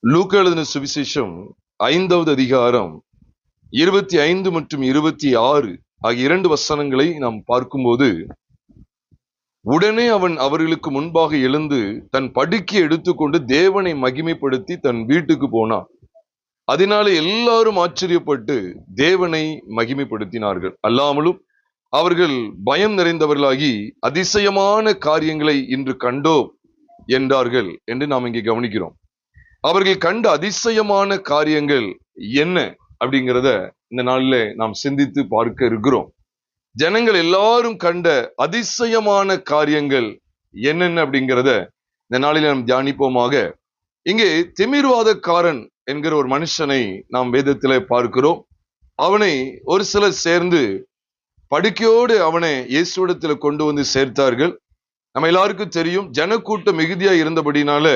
லூக்கா எழுதின சுவிசேஷம் 5வது அதிகாரம் 25 மற்றும் 26 ஆகிய 2 வசனங்களை நாம் பார்க்கும்போது, உடனே அவன் அவர்களுக்கு முன்பாக எழுந்து தன் படுக்கையை எடுத்துக்கொண்டு தேவனை மகிமைப்படுத்தி தன் வீட்டுக்கு போனான். அதனால எல்லாரும் ஆச்சரியப்பட்டு தேவனை மகிமைப்படுத்தினார்கள். அல்லாமலும் அவர்கள் பயம் நிறைந்தவர்களாகி அதிசயமான காரியங்களை இன்று கண்டோம் என்றார்கள் என்று நாம் இங்கே கவனிக்கிறோம். அவர்கள் கண்ட அதிசயமான காரியங்கள் என்ன அப்படிங்கிறத இந்த நாளில நாம் சிந்தித்து பார்க்க இருக்கிறோம். ஜனங்கள் எல்லாரும் கண்ட அதிசயமான காரியங்கள் என்னென்ன அப்படிங்கிறத இந்த நாளில நாம் தியானிப்போமாக. இங்கே திமிர்வாதக்காரன் என்கிற ஒரு மனுஷனை நாம் வேதத்திலே பார்க்கிறோம். அவனை ஒரு சிலர் சேர்ந்து படுக்கையோடு அவனை இயேசுவிடத்துல கொண்டு வந்து சேர்த்தார்கள். நம்ம எல்லாருக்கும் தெரியும், ஜனக்கூட்டம் மிகுதியா இருந்தபடினால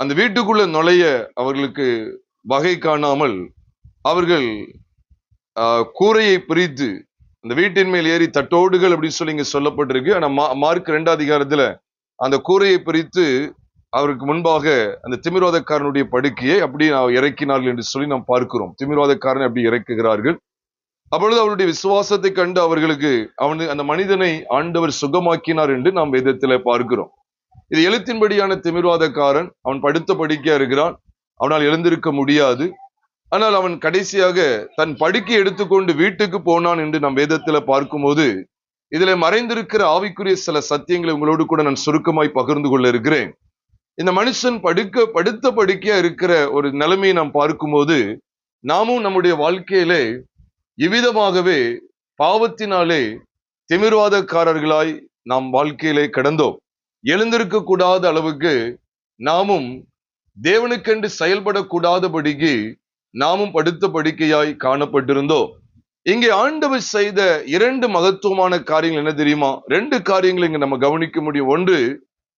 அந்த வீட்டுக்குள்ள நுழைய அவர்களுக்கு வகை காணாமல் அவர்கள் கூரையை பிரித்து அந்த வீட்டின் மேல் ஏறி தட்டோடுகள் அப்படின்னு சொல்லி இங்க சொல்லப்பட்டிருக்கு. ஆனா மார்க் 2 அதிகாரத்துல அந்த கூரையை பிரித்து அவருக்கு முன்பாக அந்த திமிர்வாதக்காரனுடைய படுக்கையை அப்படி இறக்கினார்கள் என்று சொல்லி நாம் பார்க்கிறோம். திமிர்வாதக்காரனை அப்படி இறக்குகிறார்கள். அப்பொழுது அவருடைய விசுவாசத்தை கண்டு அவர்களுக்கு அந்த மனிதனை ஆண்டவர் சுகமாக்கினார் என்று நாம் வேதத்துல பார்க்கிறோம். இது எழுத்தின்படியான திமிர்வாதக்காரன். அவன் படுத்த படுக்கையா இருக்கிறான். அவனால் எழுந்திருக்க முடியாது. ஆனால் அவன் கடைசியாக தன் படுக்கை எடுத்துக்கொண்டு வீட்டுக்கு போனான் என்று நாம் வேதத்துல பார்க்கும்போது, இதுல மறைந்திருக்கிற ஆவிக்குரிய சில சத்தியங்களை உங்களோடு கூட நான் சுருக்கமாய் பகிர்ந்து கொள்ள இருக்கிறேன். இந்த மனுஷன் படுத்த படுக்கையா இருக்கிற ஒரு நிலைமையை நாம் பார்க்கும்போது, நாமும் நம்முடைய வாழ்க்கையிலே இவ்விதமாகவே பாவத்தினாலே திமிர்வாதக்காரர்களாய் நாம் வாழ்க்கையிலே கடந்தோம். எழுந்திருக்க கூடாத அளவுக்கு நாமும் தேவனுக்கென்று செயல்படக்கூடாதபடிக்கு நாமும் படுத்த படுக்கையாய் காணப்பட்டிருந்தோம். இங்கே ஆண்டவர் செய்த 2 மகத்துவமான காரியங்கள் என்ன தெரியுமா? 2 காரியங்களை இங்க நம்ம கவனிக்க முடியும். ஒன்று,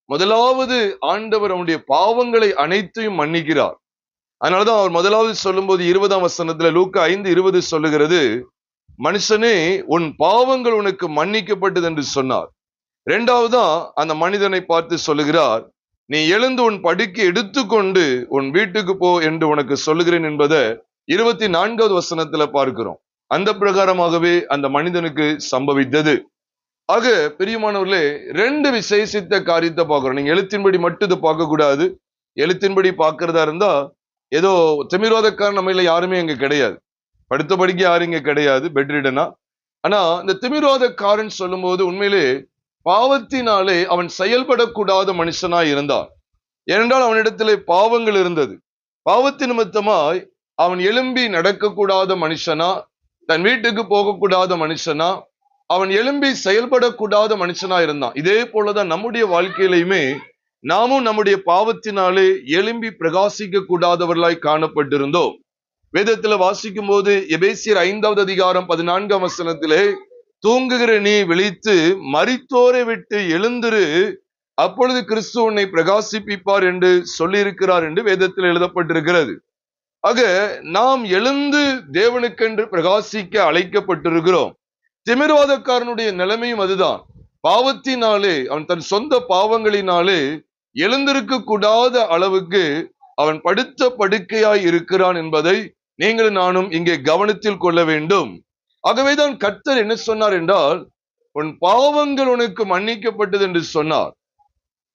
முதலாவது, ஆண்டவர் அவனுடைய பாவங்களை அனைத்தையும் மன்னிக்கிறார். அதனாலதான் அவர் முதலாவது சொல்லும்போது 20ஆம் வசனத்துல லூக்கா 5:20 சொல்லுகிறது, மனுஷனே உன் பாவங்கள் உனக்கு மன்னிக்கப்பட்டது என்று சொன்னார். 2வதா அந்த மனிதனை பார்த்து சொல்லுகிறார், நீ எழுந்து உன் படுக்கை எடுத்துக்கொண்டு உன் வீட்டுக்கு போ என்று உனக்கு சொல்லுகிறேன் என்பதை 24வது வசனத்துல பார்க்கிறோம். அந்த பிரகாரமாகவே அந்த மனிதனுக்கு சம்பவித்தது. ஆக பிரியமானவர்களே, 2 விசேஷித்த காரியத்தை பார்க்கிறோம். நீங்க எழுத்தின்படி மட்டும் இதை பார்க்க கூடாது. எழுத்தின்படி பார்க்கிறதா இருந்தா ஏதோ திமிர்வாதக்காரன் நம்ம யாருமே இங்க கிடையாது. படுத்த படுக்கை யாரும் இங்க கிடையாது, பெட்ரிடனா. ஆனா இந்த திமிர்வாதக்காரன் சொல்லும் போது உண்மையிலே பாவத்தினாலே அவன் செயல்படக்கூடாத மனுஷனாய் இருந்தான். ஏனென்றால் அவனிடத்திலே பாவங்கள் இருந்தது. பாவத்தின் நிமித்தமாய் அவன் எழும்பி நடக்கக்கூடாத மனுஷனா, தன் வீட்டுக்கு போகக்கூடாத மனுஷனா, அவன் எழும்பி செயல்படக்கூடாத மனுஷனா இருந்தான். இதே போலதான் நம்முடைய வாழ்க்கையிலுமே நாமும் நம்முடைய பாவத்தினாலே எழும்பி பிரகாசிக்க கூடாதவர்களாய் காணப்பட்டிருந்தோம். வேதத்துல வாசிக்கும் போது எபேசியர் 5வது அதிகாரம் 14ஆம் வசனத்திலே, தூங்குகிற நீ விழித்து மரித்தோரை விட்டு எழுந்திரு, அப்பொழுது கிறிஸ்து உன்னை பிரகாசிப்பிப்பார் என்று சொல்லியிருக்கிறார் என்று வேதத்தில் எழுதப்பட்டிருக்கிறது. ஆக நாம் எழுந்து தேவனுக்கென்று பிரகாசிக்க அழைக்கப்பட்டிருக்கிறோம். திமிர்வாதக்காரனுடைய நிலைமையும் அதுதான். பாவத்தினாலே அவன் தன் சொந்த பாவங்களினாலே எழுந்திருக்க கூடாத அளவுக்கு அவன் படுத்த படுக்கையாய் இருக்கிறான் என்பதை நீங்கள் நானும் இங்கே கவனத்தில் கொள்ள வேண்டும். ஆகவேதான் கர்த்தர் என்ன சொன்னார் என்றால், உன் பாவங்கள் உனக்கு மன்னிக்கப்பட்டது என்று சொன்னார்.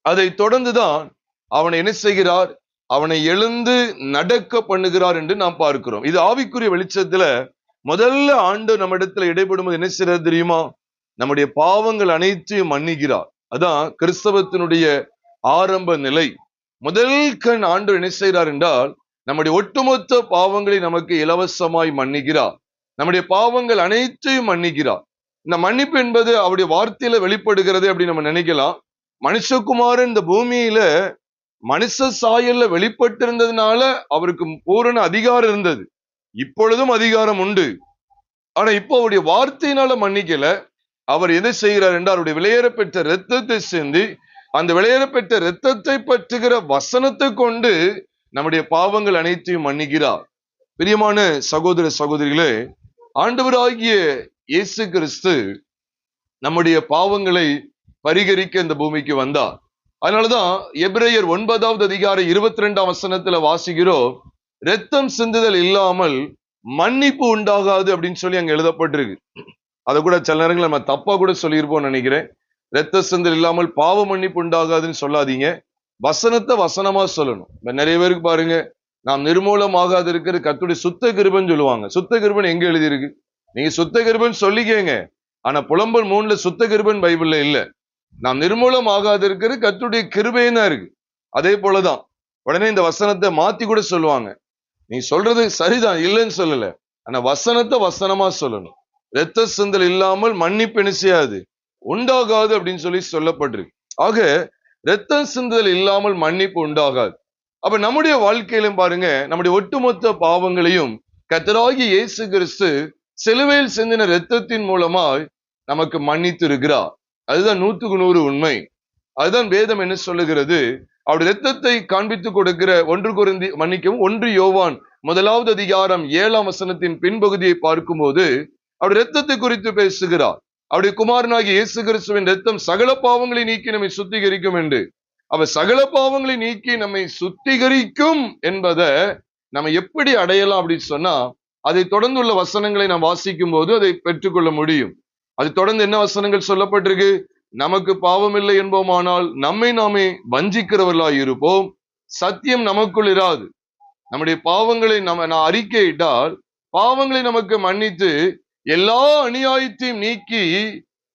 அதை தொடர்ந்துதான் அவனை என்ன செய்கிறார்? அவனை எழுந்து நடக்க பண்ணுகிறார் என்று நாம் பார்க்கிறோம். இது ஆவிக்குரிய வெளிச்சத்துல முதல்ல ஆண்டு நம்ம இடத்துல இடைபடும்போது என்ன செய்யறது தெரியுமா? நம்முடைய பாவங்கள் அனைத்தையும் மன்னிக்கிறார். அதான் கிறிஸ்தவத்தினுடைய ஆரம்ப நிலை. முதல் கண் ஆண்டு என்ன செய்கிறார் என்றால், நம்முடைய ஒட்டுமொத்த பாவங்களை நமக்கு இலவசமாய் மன்னிக்கிறார். நம்முடைய பாவங்கள் அனைத்தையும் மன்னிக்கிறார். இந்த மன்னிப்பு என்பது அவருடைய வார்த்தையில வெளிப்படுகிறது அப்படி நம்ம நினைக்கலாம். மனுஷகுமாரன் இந்த பூமியில மனுஷ சாயல்ல வெளிப்பட்டிருந்ததுனால அவருக்கு பூரண அதிகாரம் இருந்தது. இப்பொழுதும் அதிகாரம் உண்டு. ஆனா இப்போ அவருடைய வார்த்தையினால மன்னிக்கல. அவர் எதை செய்கிறார் என்றால், அவருடைய விலையேறப்பெற்ற இரத்தத்தை சிந்தி அந்த விலையேறப்பெற்ற இரத்தத்தை பற்றுகிற வசனத்தை கொண்டு நம்முடைய பாவங்கள் அனைத்தையும் மன்னிக்கிறார். பிரியமான சகோதர சகோதரிகளே, ஆண்டவராகிய இயேசு கிறிஸ்து நம்முடைய பாவங்களை பரிகரிக்க இந்த பூமிக்கு வந்தார். அதனாலதான் எபிரேயர் 9வது அதிகாரம் 22ஆம் வசனத்துல வாசிக்கிறோம், இரத்தம் சிந்துதல் இல்லாமல் மன்னிப்பு உண்டாகாது அப்படின்னு சொல்லி அங்க எழுதப்பட்டிருக்கு. அதை கூட சில நேரங்கள் நம்ம தப்பா கூட சொல்லியிருப்போம் நினைக்கிறேன். இரத்த சிந்தல் இல்லாமல் பாவ மன்னிப்பு உண்டாகாதுன்னு சொல்லாதீங்க, வசனத்தை வசனமா சொல்லணும். இப்ப நிறைய பேருக்கு பாருங்க, நாம் நிர்மூலமாகாது இருக்கிற கர்த்தருடைய சுத்த கிருபைன்னு சொல்லுவாங்க. சுத்த கிருபைன்னு எங்க எழுதியிருக்கு? நீங்க சுத்த கிருபைன்னு சொல்லிக்கங்க, ஆனா புலம்பல் 3ல சுத்த கிருபைன்னு பைபிள்ல இல்ல. நாம் நிர்மூலமாகாது இருக்கிற கர்த்தருடைய கிருபைன்னு தான் இருக்கு. அதே போலதான் உடனே இந்த வசனத்தை மாத்தி கூட சொல்லுவாங்க. நீ சொல்றது சரிதான், இல்லைன்னு சொல்லல, ஆனா வசனத்தை வசனமா சொல்லணும். இரத்த சிந்தல் இல்லாமல் மன்னிப்பு என்ன செய்யாது, உண்டாகாது அப்படின்னு சொல்லி சொல்லப்பட்டிருக்கு. ஆக இரத்த சிந்தல் இல்லாமல் மன்னிப்பு உண்டாகாது. அப்ப நம்முடைய வாழ்க்கையிலும் பாருங்க, நம்முடைய ஒட்டுமொத்த பாவங்களையும் கர்த்தராகிய இயேசு கிறிஸ்து சிலுவையில் சிந்தின இரத்தத்தின் மூலமாய் நமக்கு மன்னித்து இருக்கிறார். அதுதான் 100% உண்மை. அதுதான் வேதம் என்ன சொல்லுகிறது. அவருடைய இரத்தத்தை காண்பித்து கொடுக்கிற 1 யோவான் 1வது அதிகாரம் 7ஆம் வசனத்தின் பின்பகுதியை பார்க்கும்போது அவருடைய இரத்தத்தை குறித்து பேசுகிறார். அவருடைய குமாரனாகிய இயேசு கிறிஸ்துவின் இரத்தம் சகல பாவங்களை நீக்கி நம்மை சுத்திகரிக்கும் என்று. அவ சகல பாவங்களை நீக்கி நம்மை சுத்திகரிக்கும் என்பதை நம்ம எப்படி அடையலாம் அப்படின்னு சொன்னா, அதை தொடர்ந்துள்ள வசனங்களை நாம் வாசிக்கும் போது அதை பெற்றுக்கொள்ள முடியும். அது தொடர்ந்து என்ன வசனங்கள் சொல்லப்பட்டிருக்கு? நமக்கு பாவம் இல்லை என்போமானால் நம்மை நாமே வஞ்சிக்கிறவர்களாய் இருப்போம், சத்தியம் நமக்குள் இராது. நம்முடைய பாவங்களை நான் அறிக்கையிட்டால் பாவங்களை நமக்கு மன்னித்து எல்லா அநியாயத்தையும் நீக்கி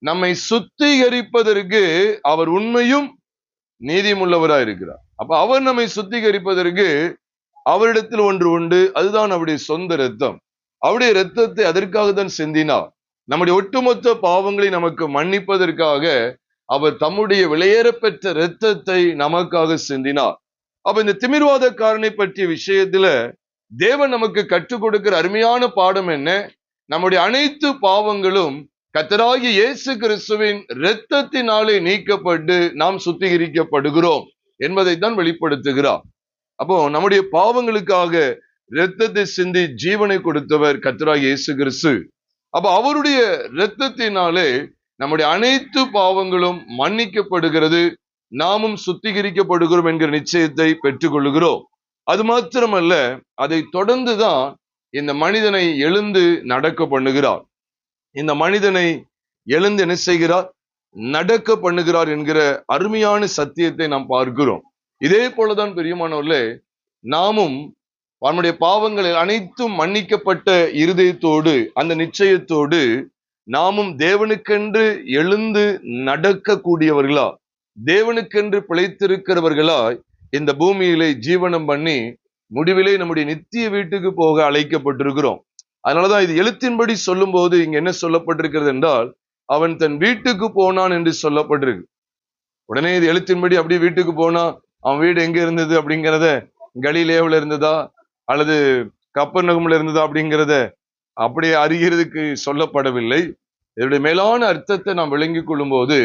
நம்மை சுத்திகரிப்பதற்கு அவர் உண்மையும் நீதியுமுள்ளவராய் இருக்கிறார். அப்ப அவர் நம்மை சுத்திகரிப்பதற்கு அவரிடத்தில் ஒன்று உண்டு, அதுதான் அவருடைய சொந்த இரத்தம். அவருடைய இரத்தத்தை அதற்காக தான் சிந்தினார். நம்முடைய ஒட்டுமொத்த பாவங்களை நமக்கு மன்னிப்பதற்காக அவர் தம்முடைய விலையேறப்பெற்ற இரத்தத்தை நமக்காக சிந்தினார். அப்ப இந்த திமிர்வாதக்காரனை பற்றிய விஷயத்துல தேவன் நமக்கு கற்றுக் கொடுக்கிற அருமையான பாடம் என்ன? நம்முடைய அனைத்து பாவங்களும் கர்த்தராகிய இயேசு கிறிஸ்துவின் இரத்தத்தினாலே நீக்கப்பட்டு நாம் சுத்திகரிக்கப்படுகிறோம் என்பதை தான் வெளிப்படுத்துகிறார். அப்போ நம்முடைய பாவங்களுக்காக இரத்தத்தை சிந்தி ஜீவனை கொடுத்தவர் கர்த்தராகிய இயேசு கிறிஸ்து. அப்ப அவருடைய இரத்தத்தினாலே நம்முடைய அனைத்து பாவங்களும் மன்னிக்கப்படுகிறது, நாமும் சுத்திகரிக்கப்படுகிறோம் என்கிற நிச்சயத்தை பெற்றுக் கொள்ளுகிறோம். அது மாத்திரமல்ல, அதை தொடர்ந்துதான் இந்த மனிதனை எழுந்து நடக்க பண்ணுகிறார். இந்த மனிதனை எழுந்து என்ன செய்கிறார்? நடக்க பண்ணுகிறார் என்கிற அருமையான சத்தியத்தை நாம் பார்க்கிறோம். இதே போலதான் பிரியமானவர்களே, நாமும் நம்முடைய பாவங்கள் அனைத்தும் மன்னிக்கப்பட்ட இருதயத்தோடு அந்த நிச்சயத்தோடு நாமும் தேவனுக்கென்று எழுந்து நடக்கக்கூடியவர்களா, தேவனுக்கென்று பிழைத்திருக்கிறவர்களாய் இந்த பூமியிலே ஜீவனம் பண்ணி முடிவிலே நம்முடைய நித்திய வீட்டுக்கு போக அழைக்கப்பட்டிருக்கிறோம். அதனாலதான் இது எழுத்தின்படி சொல்லும் போது இங்க என்ன சொல்லப்பட்டிருக்கிறது என்றால், அவன் தன் வீட்டுக்கு போனான் என்று சொல்லப்பட்டிருக்கு. உடனே இது எழுத்தின்படி அப்படியே வீட்டுக்கு போனா அவன் வீடு எங்க இருந்தது அப்படிங்கிறத, கலிலேயாவுல இருந்ததா அல்லது கப்பர்நகம்ல இருந்ததா அப்படிங்கிறத அப்படியே அறிகிறதுக்கு சொல்லப்படவில்லை. இதனுடைய மேலான அர்த்தத்தை நாம் விளங்கிக் கொள்ளும் போது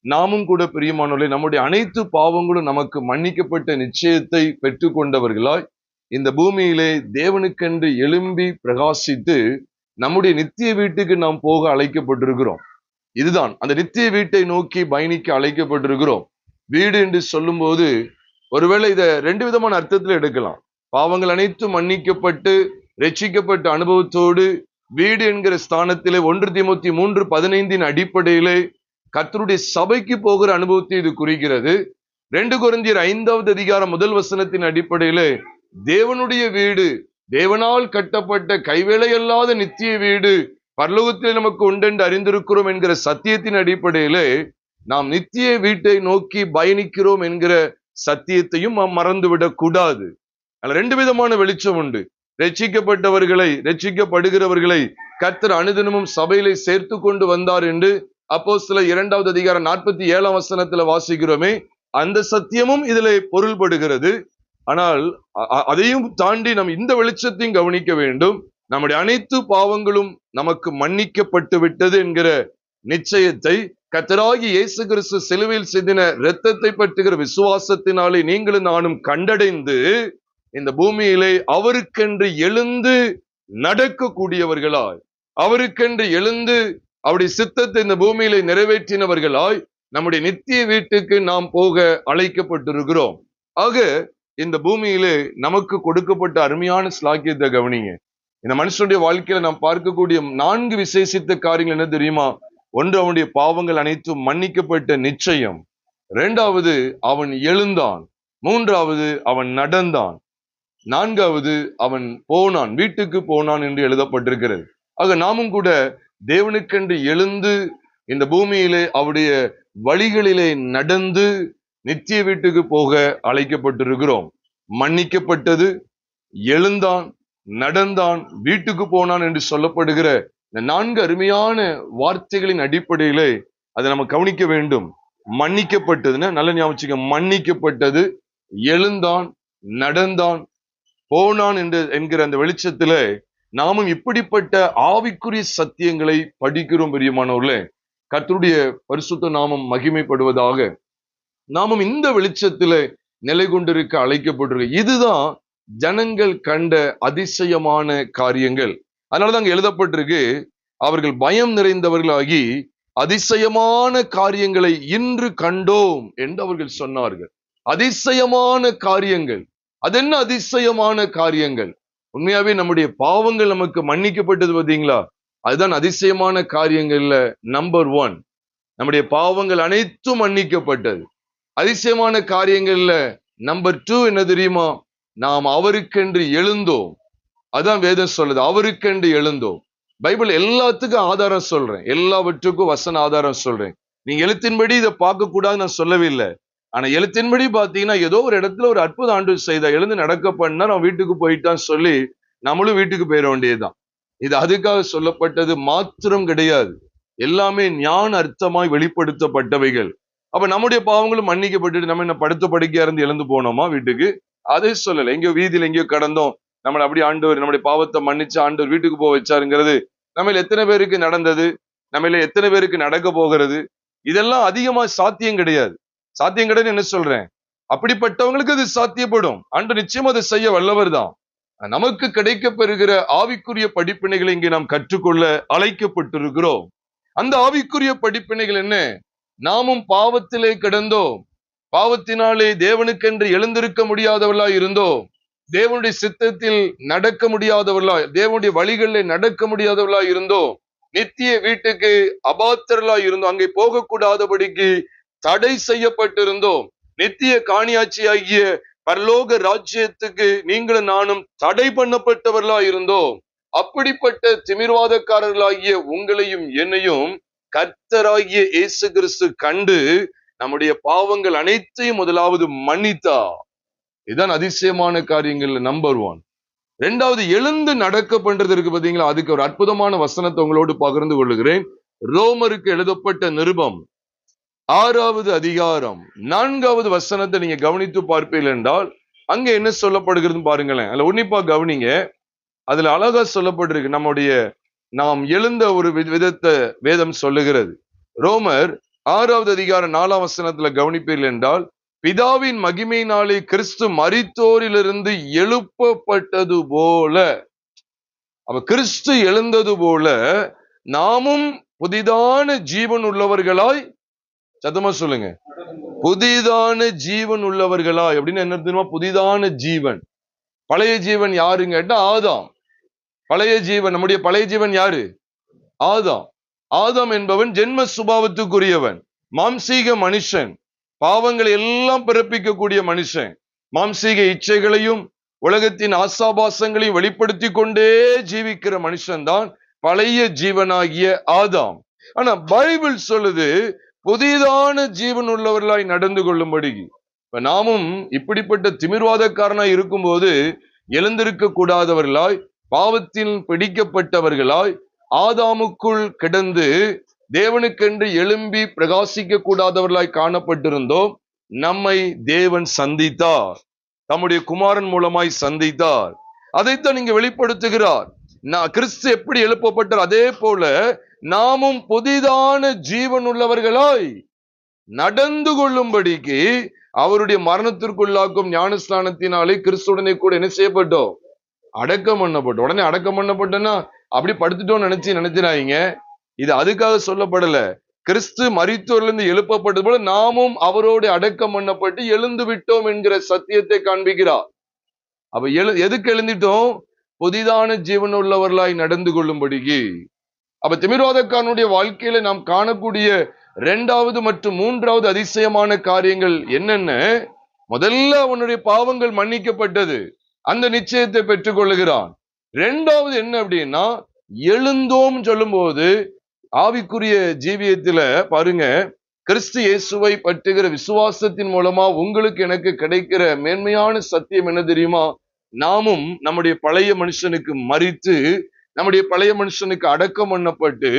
நாமும் கூட பிரியமானவர்களே, நம்முடைய அனைத்து பாவங்களும் நமக்கு மன்னிக்கப்பட்ட நிச்சயத்தை பெற்றுக் கொண்டவர்களாய் இந்த பூமியிலே தேவனுக்கென்று எழும்பி பிரகாசித்து நம்முடைய நித்திய வீட்டுக்கு நாம் போக அழைக்கப்பட்டிருக்கிறோம். இதுதான் அந்த நித்திய வீட்டை நோக்கி பயணிக்க அழைக்கப்பட்டிருக்கிறோம். வீடு என்று சொல்லும் போது ஒருவேளை இதை 2 விதமான அர்த்தத்தில் எடுக்கலாம். பாவங்கள் அனைத்தும் மன்னிக்கப்பட்டு ரட்சிக்கப்பட்ட அனுபவத்தோடு வீடு என்கிற ஸ்தானத்திலே 1 தீமோத்தேயு 3:15 அடிப்படையிலே கர்த்தருடைய சபைக்கு போகிற அனுபவத்தை இது குறிக்கிறது. 2 கொரிந்தியர் 5வது அதிகாரம் 1 வசனத்தின் அடிப்படையிலே தேவனுடைய வீடு, தேவனால் கட்டப்பட்ட கைவேலை அல்லாத நித்திய வீடு பரலோகத்தில் நமக்கு உண்டென்று அறிந்திருக்கிறோம் என்கிற சத்தியத்தின் அடிப்படையிலே நாம் நித்திய வீட்டை நோக்கி பயணிக்கிறோம் என்கிற சத்தியத்தையும் நாம் மறந்துவிடக் கூடாது. அதுல 2 விதமான வெளிச்சம் உண்டு. ரட்சிக்கப்படுகிறவர்களை கர்த்தர் அனுதினமும் சபையிலே சேர்த்து கொண்டு வந்தார் என்று அப்போஸ்தலர் 2வது அதிகாரம் 47ஆம் வசனத்துல வாசிக்கிறோமே, அந்த சத்தியமும் இதிலே பொருள்படுகிறது. ஆனால் அதையும் தாண்டி நாம் இந்த வெளிச்சத்தையும் கவனிக்க வேண்டும். நம்முடைய அனைத்து பாவங்களும் நமக்கு மன்னிக்கப்பட்டு விட்டது என்கிற நிச்சயத்தை கர்த்தராகிய இயேசு கிறிஸ்து சிலுவையில் சிந்தின இரத்தத்தை பற்றுகிற விசுவாசத்தினாலே நீங்களும் நானும் கண்டடைந்து இந்த பூமியிலே அவருக்கென்று எழுந்து நடக்கக்கூடியவர்களாய், அவருக்கென்று எழுந்து அவருடைய சித்தத்தை இந்த பூமியிலே நிறைவேற்றினவர்களாய் நம்முடைய நித்திய வீட்டுக்கு நாம் போக அழைக்கப்பட்டிருக்கிறோம். ஆக இந்த பூமியிலே நமக்கு கொடுக்கப்பட்ட அருமையான ஸ்லாக்கியத்தை கவனிங்க. இந்த மனுஷனுடைய வாழ்க்கையில நாம் பார்க்கக்கூடிய 4 விசேஷித்த காரியங்கள் என்ன தெரியுமா? ஒன்று, அவனுடைய பாவங்கள் அனைத்தும் மன்னிக்கப்பட்ட நிச்சயம். 2வது, அவன் எழுந்தான். 3வது, அவன் நடந்தான். 4வது, அவன் போனான், வீட்டுக்கு போனான் என்று எழுதப்பட்டிருக்கிறது. ஆக நாமும் கூட தேவனுக்கென்று எழுந்து இந்த பூமியிலே அவருடைய வழிகளிலே நடந்து நித்திய வீட்டுக்கு போக அழைக்கப்பட்டிருக்கிறோம். மன்னிக்கப்பட்டது, எழுந்தான், நடந்தான், வீட்டுக்கு போனான் என்று சொல்லப்படுகிற இந்த 4 அருமையான வார்த்தைகளின் அடிப்படையிலே அதை நம்ம கவனிக்க வேண்டும். மன்னிக்கப்பட்டதுன்னா நல்ல ஞாபகம், மன்னிக்கப்பட்டது, எழுந்தான், நடந்தான், போனான் என்கிற அந்த வெளிச்சத்துல நாமும் இப்படிப்பட்ட ஆவிக்குரிய சத்தியங்களை படிக்கிறோம். பிரியமானவர்களே, கர்த்தருடைய பரிசுத்த நாமம் மகிமைப்படுவதாக. நாமும் இந்த வெளிச்சத்திலே நிலை கொண்டிருக்க அழைக்கப்பட்டிருக்க. இதுதான் ஜனங்கள் கண்ட அதிசயமான காரியங்கள். அதனாலதான் அங்க எழுதப்பட்டிருக்கு, அவர்கள் பயம் நிறைந்தவர்களாகி அதிசயமான காரியங்களை இன்று கண்டோம் என்று அவர்கள் சொன்னார்கள். அதிசயமான காரியங்கள். அது என்ன அதிசயமான காரியங்கள்? உண்மையாவே நம்முடைய பாவங்கள் நமக்கு மன்னிக்கப்பட்டது பார்த்தீங்களா? அதுதான் அதிசயமான காரியங்கள்ல நம்பர் 1. நம்முடைய பாவங்கள் அனைத்தும் மன்னிக்கப்பட்டது. அதிசயமான காரியங்கள்ல நம்பர் 2 என்ன தெரியுமா? நாம் அவருக்கென்று எழுந்தோம். அதான் வேதம் சொல்லுது, அவருக்கென்று எழுந்தோம். பைபிள் எல்லாத்துக்கும் ஆதாரம் சொல்றேன், எல்லாவற்றுக்கும் வசன ஆதாரம் சொல்றேன். நீங்க எழுத்தின்படி இதை பார்க்க கூடாதுன்னு நான் சொல்லவே இல்லை. ஆனா எழுத்தின்படி பாத்தீங்கன்னா ஏதோ ஒரு இடத்துல ஒரு அற்புத ஆண்டு செய்தா, எழுந்து நடக்க பண்ணா நான் வீட்டுக்கு போயிட்டான்னு சொல்லி நம்மளும் வீட்டுக்கு போயிட வேண்டியதுதான். இது அதுக்காக சொல்லப்பட்டது மாத்திரம் கிடையாது. எல்லாமே ஞான அர்த்தமாய் வெளிப்படுத்தப்பட்டவைகள். அப்ப நம்முடைய பாவங்களும் மன்னிக்கப்பட்டுட்டு நம்ம என்ன படுத்த படுக்கையா இருந்து எழுந்து போனோமா வீட்டுக்கு? அதே சொல்லல. எங்கேயோ வீதியில எங்கேயோ கடந்தோம், நம்மளை அப்படி ஆண்டவர் நம்முடைய பாவத்தை மன்னிச்சு ஆண்டவர் வீட்டுக்கு போக வச்சாருங்கிறது நம்ம எத்தனை பேருக்கு நடந்தது? நம்ம எத்தனை பேருக்கு நடக்க போகிறது? இதெல்லாம் அதிகமா சாத்தியம் கிடையாது. சாத்தியம் கிடையாது என்ன சொல்றேன், அப்படிப்பட்டவங்களுக்கு அது சாத்தியப்படும். ஆண்டவர் நிச்சயம் அதை செய்ய வல்லவர் தான். நமக்கு கிடைக்க பெறுகிற ஆவிக்குரிய படிப்பினைகளை இங்கே நாம் கற்றுக்கொள்ள அழைக்கப்பட்டிருக்கிறோம். அந்த ஆவிக்குரிய படிப்பினைகள் என்ன? நாமும் பாவத்திலே கிடந்தோம், பாவத்தினாலே தேவனுக்கென்று எழுந்திருக்க முடியாதவர்களா இருந்தோம், தேவனுடைய சித்தத்தில் நடக்க முடியாதவர்களா, தேவனுடைய வழிகளில் நடக்க முடியாதவர்களா இருந்தோம், நித்திய வீட்டுக்கு அபாத்திரலா இருந்தோம், அங்கே போகக்கூடாதபடிக்கு தடை செய்யப்பட்டிருந்தோம், நித்திய காணியாட்சியாகிய பரலோக ராஜ்யத்துக்கு நீங்களும் நானும் தடை பண்ணப்பட்டவர்களா இருந்தோம். அப்படிப்பட்ட திமிர்வாதக்காரர்களாகிய உங்களையும் என்னையும் கர்த்தராகிய இயேசு கிறிஸ்து கண்டு நம்முடைய பாவங்கள் அனைத்தையும் முதலாவது மன்னித்தா. இதுதான் அதிசயமான காரியங்கள் நம்பர் 1. 2வது, எழுந்து நடக்க பண்றது இருக்கு பாத்தீங்களா? அதுக்கு ஒரு அற்புதமான வசனத்தை உங்களோடு பகிர்ந்து கொள்ளுகிறேன். ரோமருக்கு எழுதப்பட்ட நிருபம் 6வது அதிகாரம் 4வது வசனத்தை நீங்க கவனித்து பார்ப்பீர்கள் என்றால் அங்க என்ன சொல்லப்படுகிறது பாருங்களேன். அதுல உன்னிப்பா கவனிங்க. அதுல அழகா சொல்லப்பட்டிருக்கு, நாம் எழுந்த ஒரு விதத்தை வேதம் சொல்லுகிறது. ரோமர் 6வது அதிகாரம் 4ஆம் வசனத்துல கவனிப்பீர்கள் என்றால், பிதாவின் மகிமையினாலே கிறிஸ்து மரித்தோரிலிருந்து எழுப்பப்பட்டது போல, அப்ப கிறிஸ்து எழுந்தது போல நாமும் புதிதான ஜீவன் உள்ளவர்களாய், சத்தமா சொல்லுங்க, புதிதான ஜீவன் உள்ளவர்களாய். அப்படின்னு என்ன தெரியுமா? புதிதான ஜீவன். பழைய ஜீவன் யாருங்க கேட்டா ஆதாம். பழைய ஜீவன், நம்முடைய பழைய ஜீவன் யாரு? ஆதாம். ஆதாம் என்பவன் ஜென்ம சுபாவத்துக்குரியவன், மாம்சீக மனுஷன், பாவங்களை எல்லாம் பிறப்பிக்கக்கூடிய மனுஷன், மாம்சீக இச்சைகளையும் உலகத்தின் ஆசாபாசங்களையும் வெளிப்படுத்தி கொண்டே ஜீவிக்கிற மனுஷன் தான் பழைய ஜீவனாகிய ஆதாம். ஆனா பைபிள் சொல்லுது புதிதான ஜீவன் உள்ளவர்களாய் நடந்து கொள்ளும்படி. இப்ப நாமும் இப்படிப்பட்ட திமிர்வாதக்காரனாய் இருக்கும்போது எழுந்திருக்க கூடாதவர்களாய், பாவத்தில் பிடிக்கப்பட்டவர்களாய், ஆதாமுக்குள் கிடந்து தேவனுக்கென்று எழும்பி பிரகாசிக்க கூடாதவர்களாய் காணப்பட்டிருந்தோம். நம்மை தேவன் சந்தித்தார், தம்முடைய குமாரன் மூலமாய் சந்தித்தார். அதைத்தான் இங்க வெளிப்படுத்துகிறார். கிறிஸ்து எப்படி எழுப்பப்பட்டார், அதே போல நாமும் புதிதான ஜீவன் உள்ளவர்களாய் நடந்து கொள்ளும்படிக்கு அவருடைய மரணத்திற்குள்ளாக்கும் ஞானஸ்நானத்தினாலே கிறிஸ்துடனே கூட என்ன செய்யப்பட்டோம்? அடக்கம் பண்ணப்பட்டோம். உடனே அடக்கம் பண்ணப்பட்டோம்னா அப்படி படுத்துட்டோம்னு நினைச்சிடாதீங்க. இது அதுக்காக சொல்லப்படல. கிறிஸ்து மரித்தோரிலிருந்து எழுப்பப்பட்டது போல நாமும் அவரோடு அடக்கம் பண்ணப்பட்டு எழுந்து விட்டோம் என்கிற சத்தியத்தை காண்பிக்கிறார். அப்ப எதுக்கு எழுந்திட்டோம்? புதிதான ஜீவன் உள்ளவர்களாய் நடந்து கொள்ளும்படிக்கு. அப்ப திமிர்வாதக்காரனுடைய வாழ்க்கையில நாம் காணக்கூடிய 2வது மற்றும் 3வது அதிசயமான காரியங்கள் என்னென்ன? முதல்ல அவனுடைய பாவங்கள் மன்னிக்கப்பட்டது, அந்த நிச்சயத்தை பெற்றுக் கொள்ளுகிறான். 2வது என்ன அப்படின்னா, எழுந்தோம் சொல்லும் போது ஆவிக்குரிய ஜீவியத்துல பாருங்க, கிறிஸ்து இயேசுவை பற்றுகிற விசுவாசத்தின் மூலமா உங்களுக்கு எனக்கு கிடைக்கிற மேன்மையான சத்தியம் என்ன தெரியுமா? நாமும் நம்முடைய பழைய மனுஷனுக்கு மரித்து, நம்முடைய பழைய மனுஷனுக்கு அடக்கம் பண்ணப்பட்டு,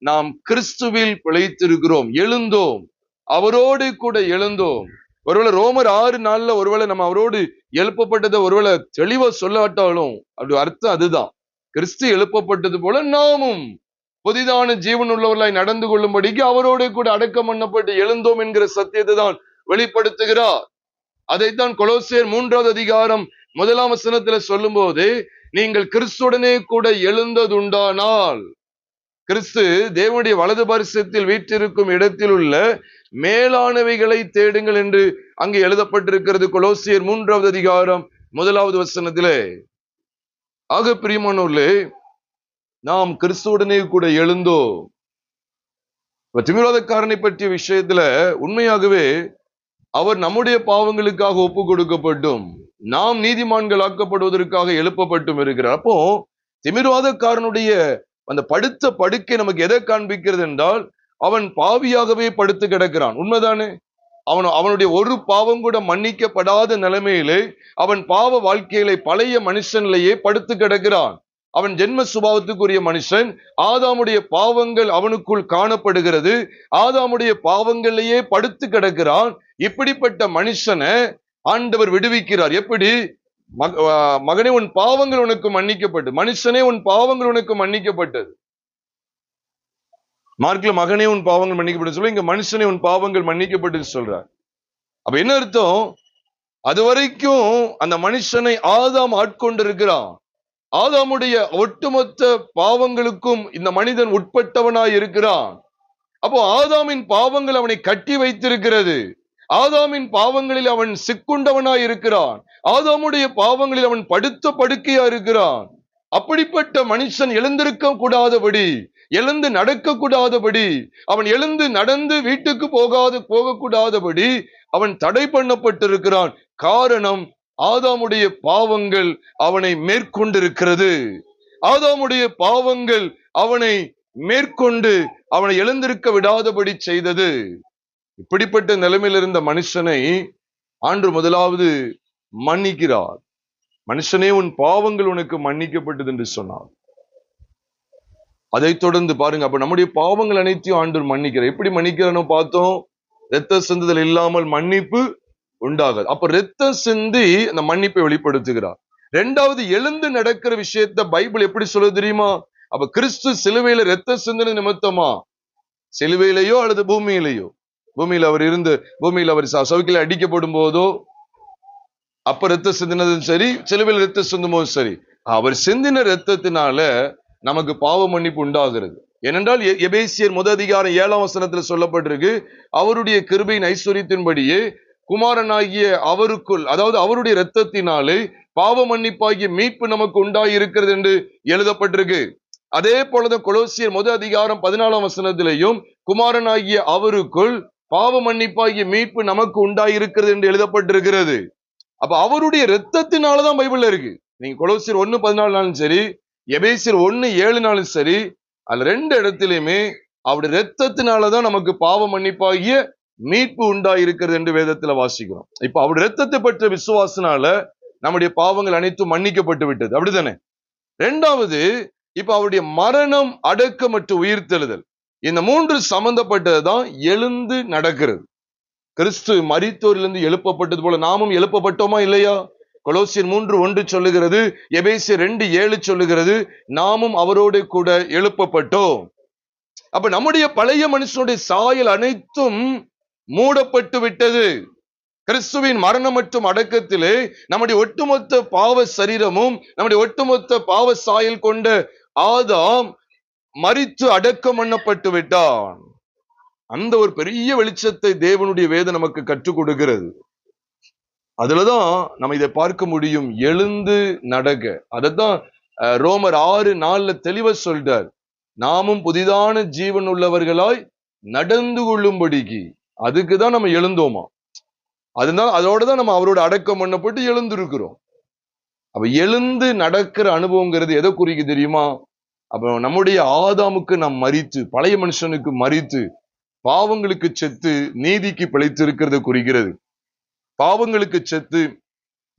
நாம் கிறிஸ்துவில் பிழைத்திருக்கிறோம், எழுந்தோம், அவரோடு கூட எழுந்தோம். ஒருவேளை ரோமர் 6:4 ஒருவேளை நம்ம அவரோடு எழுப்பப்பட்டதை ஒருவேளை தெளிவா சொல்லாட்டாலும் அப்படி அர்த்தம் அதுதான். கிறிஸ்து எழுப்பப்பட்டது போல நாமும் புதிதான ஜீவன் உள்ளவர்களாய் நடந்து கொள்ளும்படிக்கு அவரோடு கூட அடக்கம் பண்ணப்பட்டு எழுந்தோம் என்கிற சத்தியத்தை தான் வெளிப்படுத்துகிறார். அதைத்தான் கொலோசியர் 3வது அதிகாரம் 1ஆம் வசனத்துல சொல்லும் போது, நீங்கள் கிறிஸ்துடனே கூட எழுந்ததுண்டானால், கிறிஸ்து தேவனுடைய வலது பரிசத்தில் வீற்றிருக்கும் இடத்தில் உள்ள மேலானவைகளை தேடுங்கள் என்று அங்கே எழுதப்பட்டிருக்கிறது. கொலோசியர் 3வது அதிகாரம் 1வது வசனத்திலே. ஆக பிரியமானவர்களே, நாம் கிறிஸ்துவுடனே கூட எழுந்தோம். திமிர்வாதக்காரனை பற்றிய விஷயத்துல உண்மையாகவே அவர் நம்முடைய பாவங்களுக்காக ஒப்பு கொடுக்கப்பட்டும் நாம் நீதிமான்கள் ஆக்கப்படுவதற்காக எழுப்பப்பட்டும் இருக்கிறார். அப்போ திமிர்வாதக்காரனுடைய அந்த படுத்த படுக்கை நமக்கு எதை காண்பிக்கிறது என்றால், அவன் பாவியாகவே படுத்து கிடக்கிறான். உண்மைதானே? அவனுடைய ஒரு பாவம் கூட மன்னிக்கப்படாத நிலைமையிலே அவன் பாவ வாழ்க்கையிலே பழைய மனுஷனிலேயே படுத்து கிடக்கிறான். அவன் ஜென்ம சுபாவத்துக்குரிய மனுஷன். ஆதாமுடைய பாவங்கள் அவனுக்குள் காணப்படுகிறது. ஆதாமுடைய பாவங்களிலேயே படுத்து கிடக்கிறான். இப்படிப்பட்ட மனுஷனை ஆண்டவர் விடுவிக்கிறார். எப்படி? மகனே, உன் பாவங்கள் உனக்கு மன்னிக்கப்பட்டு, மனுஷனே உன் பாவங்கள் உனக்கு மன்னிக்கப்பட்டது. மார்க்ல மகனே உன் பாவங்கள் மன்னிக்கப்பட்டு சொல்ல, இங்க மனுஷனே உன் பாவங்கள் மன்னிக்கப்பட்டு சொல்றார். அப்ப என்ன அர்த்தம்? அது வரைக்கும் அந்த மனுஷனை ஆதாம் ஆட்கொண்டிருக்கிறான். ஆதாமுடைய ஒட்டுமொத்த பாவங்களுக்கும் இந்த மனிதன் உட்பட்டவனாய் இருக்கிறான். அப்போ ஆதாமின் பாவங்கள் அவனை கட்டி வைத்திருக்கிறது. ஆதாமின் பாவங்களில் அவன் சிக்குண்டவனாய் இருக்கிறான். ஆதாமுடைய பாவங்களில் அவன் படுத்த படுக்கையா இருக்கிறான். அப்படிப்பட்ட மனுஷன் எழுந்திருக்க கூடாதபடி, எழுந்து நடக்க கூடாதபடி, அவன் எழுந்து நடந்து வீட்டுக்கு போகக்கூடாதபடி அவன் தடை பண்ணப்பட்டிருக்கிறான். காரணம், ஆதாமுடைய பாவங்கள் அவனை மேற்கொண்டிருக்கிறது. ஆதாமுடைய பாவங்கள் அவனை மேற்கொண்டு அவனை எழுந்திருக்க விடாதபடி செய்தது. இப்படிப்பட்ட நிலைமையில் இருந்த மனுஷனை ஆண்டு முதலாவது மன்னிக்கிறார். மனுஷனே உன் பாவங்கள் உனக்கு மன்னிக்கப்பட்டது என்று சொன்னார். அதை தொடர்ந்து பாருங்க, அப்ப நம்முடைய பாவங்கள் அனைத்தையும் ஆண்டவர் மன்னிக்கிறார். எப்படி மன்னிக்கிறானோ பார்த்தோம். இரத்த சிந்துதல் இல்லாமல் மன்னிப்பு உண்டாகாது. அப்ப இரத்த சிந்தி அந்த மன்னிப்பை வெளிப்படுத்துகிறார். 2வது, எழுந்து நடக்கிற விஷயத்த பைபிள் எப்படி சொல்லுது தெரியுமா? அப்ப கிறிஸ்து சிலுவையில இரத்த சிந்தனை நிமித்தமா, சிலுவையிலேயோ அல்லது பூமியிலேயோ, பூமியில அவர் இருந்து பூமியில அவர் சவுக்கில அடிக்கப்படும் போதோ அப்ப இரத்த சிந்தினதும் சரி, சிலுவையில் இரத்த சிந்தும் போதும் சரி, அவர் சிந்தின இரத்தத்தினால நமக்கு பாவ மன்னிப்பு உண்டாகிறது. ஏனென்றால் எபேசியர் 1 அதிகாரம் 7ஆம் வசனத்துல சொல்லப்பட்டிருக்கு, அவருடைய கிருபையின் ஐஸ்வரியத்தின்படியே குமாரனாகிய அவருக்குள், அதாவது அவருடைய இரத்தத்தினாலே பாவ மன்னிப்பாகிய மீட்பு நமக்கு உண்டாயிருக்கிறது என்று எழுதப்பட்டிருக்கு. அதே போலதான் கொலோசியர் 1 அதிகாரம் 14ஆம் வசனத்திலேயும் குமாரனாகிய அவருக்குள் பாவ மன்னிப்பாகிய மீட்பு நமக்கு உண்டாயிருக்கிறது என்று எழுதப்பட்டிருக்கிறது. அப்ப அவருடைய இரத்தத்தினாலதான் பைபிள்ல இருக்கு. நீங்க கொலோசியர் 1:14 சரி, எபேசியர் 1:7 சரி, அதுல 2 இடத்திலுமே அவருடைய இரத்தத்தினாலதான் நமக்கு பாவ மன்னிப்பாகிய மீட்பு உண்டாயிருக்கிறது என்று வேதத்துல வாசிக்கிறோம். இப்ப அவருடைய இரத்தத்தை பற்ற விசுவாசனால நம்முடைய பாவங்கள் அனைத்தும் மன்னிக்கப்பட்டு விட்டது. அப்படித்தானே? 2வது, இப்ப அவருடைய மரணம், அடக்கம் மற்றும் உயிர்த்தெழுதல், இந்த 3 சம்பந்தப்பட்டதுதான் எழுந்து நடக்கிறது. கிறிஸ்து மரித்தோரிலிருந்து எழுப்பப்பட்டது போல நாமும் எழுப்பப்பட்டோமா இல்லையா? கொலோசியர் 3:1 சொல்லுகிறது, எபேசியர் 2:7 சொல்லுகிறது, நாமும் அவரோடு கூட எழுப்பப்பட்டோம். அப்ப நம்முடைய பழைய மனுஷனுடைய சாயல் அனைத்தும் மூடப்பட்டு விட்டது. கிறிஸ்துவின் மரணம் மற்றும் அடக்கத்திலே நம்முடைய ஒட்டுமொத்த பாவ சரீரமும் நம்முடைய ஒட்டுமொத்த பாவ சாயல் கொண்ட ஆதாம் மரித்து அடக்கம் பண்ணப்பட்டு விட்டான். அந்த ஒரு பெரிய வெளிச்சத்தை தேவனுடைய வேதம் நமக்கு கற்றுக் கொடுக்கிறது. அதுலதான் நம்ம இதை பார்க்க முடியும். எழுந்து நடக்க. அதத்தான் ரோமர் 6:4 தெளிவா சொல்றார். நாமும் புதிதான ஜீவன் உள்ளவர்களாய் நடந்து கொள்ளும்படிக்கு. அதுக்குதான் நம்ம எழுந்தோமா. அதோடதான் நம்ம அவரோட அடக்கம் பண்ணப்பட்டு எழுந்திருக்கிறோம். அப்ப எழுந்து நடக்கிற அனுபவங்கிறது எதை குறிக்கு தெரியுமா? அப்ப நம்முடைய ஆதாமுக்கு நாம் மரித்து, பழைய மனுஷனுக்கு மரித்து, பாவங்களுக்கு செத்து நீதிக்கு பிழைத்திருக்கிறது குறிக்கிறது. பாவங்களுக்கு செத்து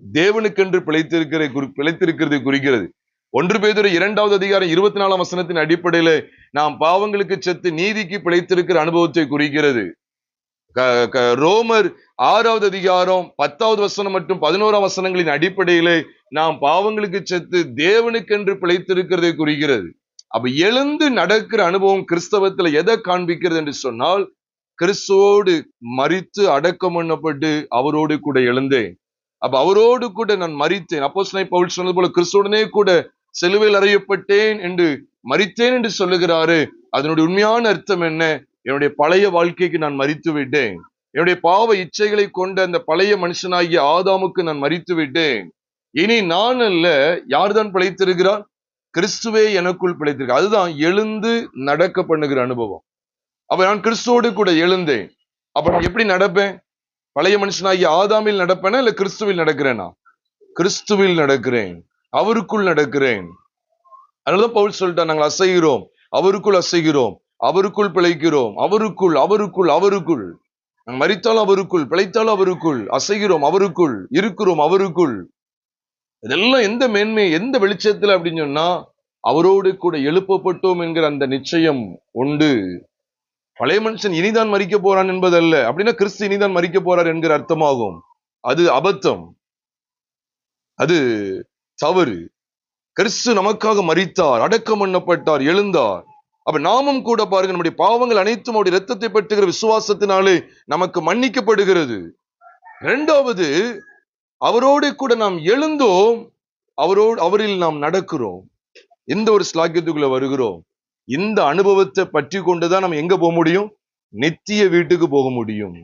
தேவனுக்கென்று பிழைத்திருக்கிறது குறிக்கிறது. 1 பேதுரு 2:24 அடிப்படையில நாம் பாவங்களுக்கு செத்து நீதிக்கு பிழைத்திருக்கிற அனுபவத்தை குறிக்கிறது. ரோமர் 6:10 மற்றும் 11 அடிப்படையிலே நாம் பாவங்களுக்கு செத்து தேவனுக்கென்று பிழைத்திருக்கிறதை குறிக்கிறது. அப்ப எழுந்து நடக்கிற அனுபவம் கிறிஸ்தவத்துல எதை காண்பிக்கிறது என்று சொன்னால், கிறிஸ்துவோடு மரித்து அடக்கம் பண்ணப்பட்டு அவரோடு கூட எழுந்தேன். அப்ப அவரோடு கூட நான் மரித்தேன். அப்போஸ்தலனாகிய பவுல் சொன்னது போல கிறிஸ்துவுடனே கூட சிலுவையில் அறையப்பட்டேன் என்று மரித்தேன் என்று சொல்லுகிறாரு. அதனுடைய உண்மையான அர்த்தம் என்ன? என்னுடைய பழைய வாழ்க்கைக்கு நான் மரித்து விட்டேன். என்னுடைய பாவ இச்சைகளை கொண்ட அந்த பழைய மனுஷனாகிய ஆதாமுக்கு நான் மரித்து விட்டேன். இனி நான் அல்ல, யார்தான் பிழைத்திருக்கிறார்? கிறிஸ்துவே எனக்குள் பிழைத்திருக்கிறார். அதுதான் எழுந்து நடக்க பண்ணுகிற அனுபவம். அப்ப நான் கிறிஸ்துவோடு கூட எழுந்தேன். அப்ப நான் எப்படி நடப்பேன்? பழைய மனுஷனாகிய ஆதாமில் நடப்பேனா இல்ல கிறிஸ்துவில் நடக்கிறேனா? கிறிஸ்துவில் நடக்கிறேன், அவருக்குள் நடக்கிறேன். அதனாலதான் பவுல் சொல்லிட்டா, நாங்கள் அசைகிறோம், அவருக்குள் அசைகிறோம், அவருக்குள் பிழைக்கிறோம், அவருக்குள் அவருக்குள் அவருக்குள். நாங்கள் மரித்தாலும் அவருக்குள், பிழைத்தாலும் அவருக்குள், அசைகிறோம் அவருக்குள், இருக்கிறோம் அவருக்குள். இதெல்லாம் எந்த மேன்மை, எந்த வெளிச்சத்துல அப்படின்னு சொன்னா, அவரோடு கூட எழுப்பப்பட்டோம் என்கிற அந்த நிச்சயம் உண்டு. பழைய மனுஷன் இனிதான் மரிக்க போறான் என்பதல்ல. அப்படின்னா கிறிஸ்து இனிதான் மரிக்க போறார் என்கிற அர்த்தமாகும். அது அபத்தம், அது தவறு. கிறிஸ்து நமக்காக மரித்தார், அடக்கம் பண்ணப்பட்டார், எழுந்தார். அப்ப நாமும் கூட பாருங்க, நம்முடைய பாவங்கள் அனைத்தும் அவருடைய இரத்தத்தை பற்றுகிற விசுவாசத்தினாலே நமக்கு மன்னிக்கப்படுகிறது. இரண்டாவது, அவரோடு கூட நாம் எழுந்தோம், அவரில் நாம் நடக்கிறோம். இந்த ஒரு ஸ்லாக்கியத்துக்குள்ள வருகிறோம். இந்த அனுபவத்தை பற்றி கொண்டுதான் நம்ம எங்க போக முடியும்? நித்திய வீட்டுக்கு போக முடியும்.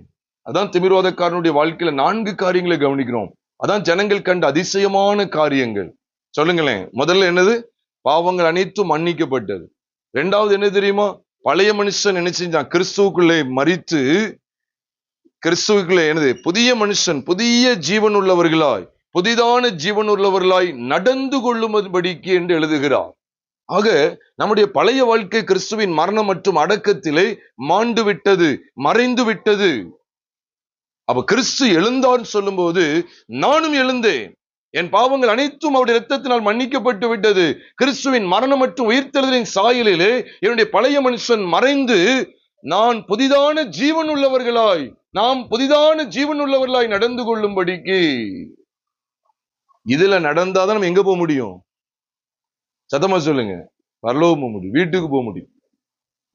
அதான் திமிர்வாதக்காரனுடைய வாழ்க்கையில 4 காரியங்களை கவனிக்கிறோம். அதான் ஜனங்கள் கண்ட அதிசயமான காரியங்கள். சொல்லுங்களேன். முதல்ல என்னது? பாவங்கள் அனைத்தும் மன்னிக்கப்பட்டது. 2வது என்ன தெரியுமா? பழைய மனுஷன் என்ன செஞ்சான்? கிறிஸ்துவுக்குள்ளே மரித்து, கிறிஸ்துவுக்குள்ளே என்னது? புதிய மனுஷன், புதிய ஜீவன் உள்ளவர்களாய், புதிதான ஜீவன் உள்ளவர்களாய் நடந்து கொள்ளும்படிக்கு என்று எழுதுகிறார். ஆக நம்முடைய பழைய வாழ்க்கை கிறிஸ்துவின் மரணம் மற்றும் அடக்கத்திலே மாண்டு விட்டது, மறைந்து விட்டது. அப்ப கிறிஸ்து எழுந்தான்னு சொல்லும் போது நானும் எழுந்தேன். என் பாவங்கள் அனைத்தும் அவருடைய இரத்தத்தினால் மன்னிக்கப்பட்டு விட்டது. கிறிஸ்துவின் மரணம் மற்றும் உயிர்த்தெழுதலின் சாயலிலே என்னுடைய பழைய மனுஷன் மறைந்து நான் புதிதான ஜீவன் உள்ளவர்களாய், நாம் புதிதான ஜீவன் உள்ளவர்களாய் நடந்து கொள்ளும்படிக்கு. இதுல நடந்தாதான் நம்ம எங்க போக முடியும்? சத்தமா சொல்லுங்க. பரலோகம் போக முடியும், வீட்டுக்கு போக முடியும்.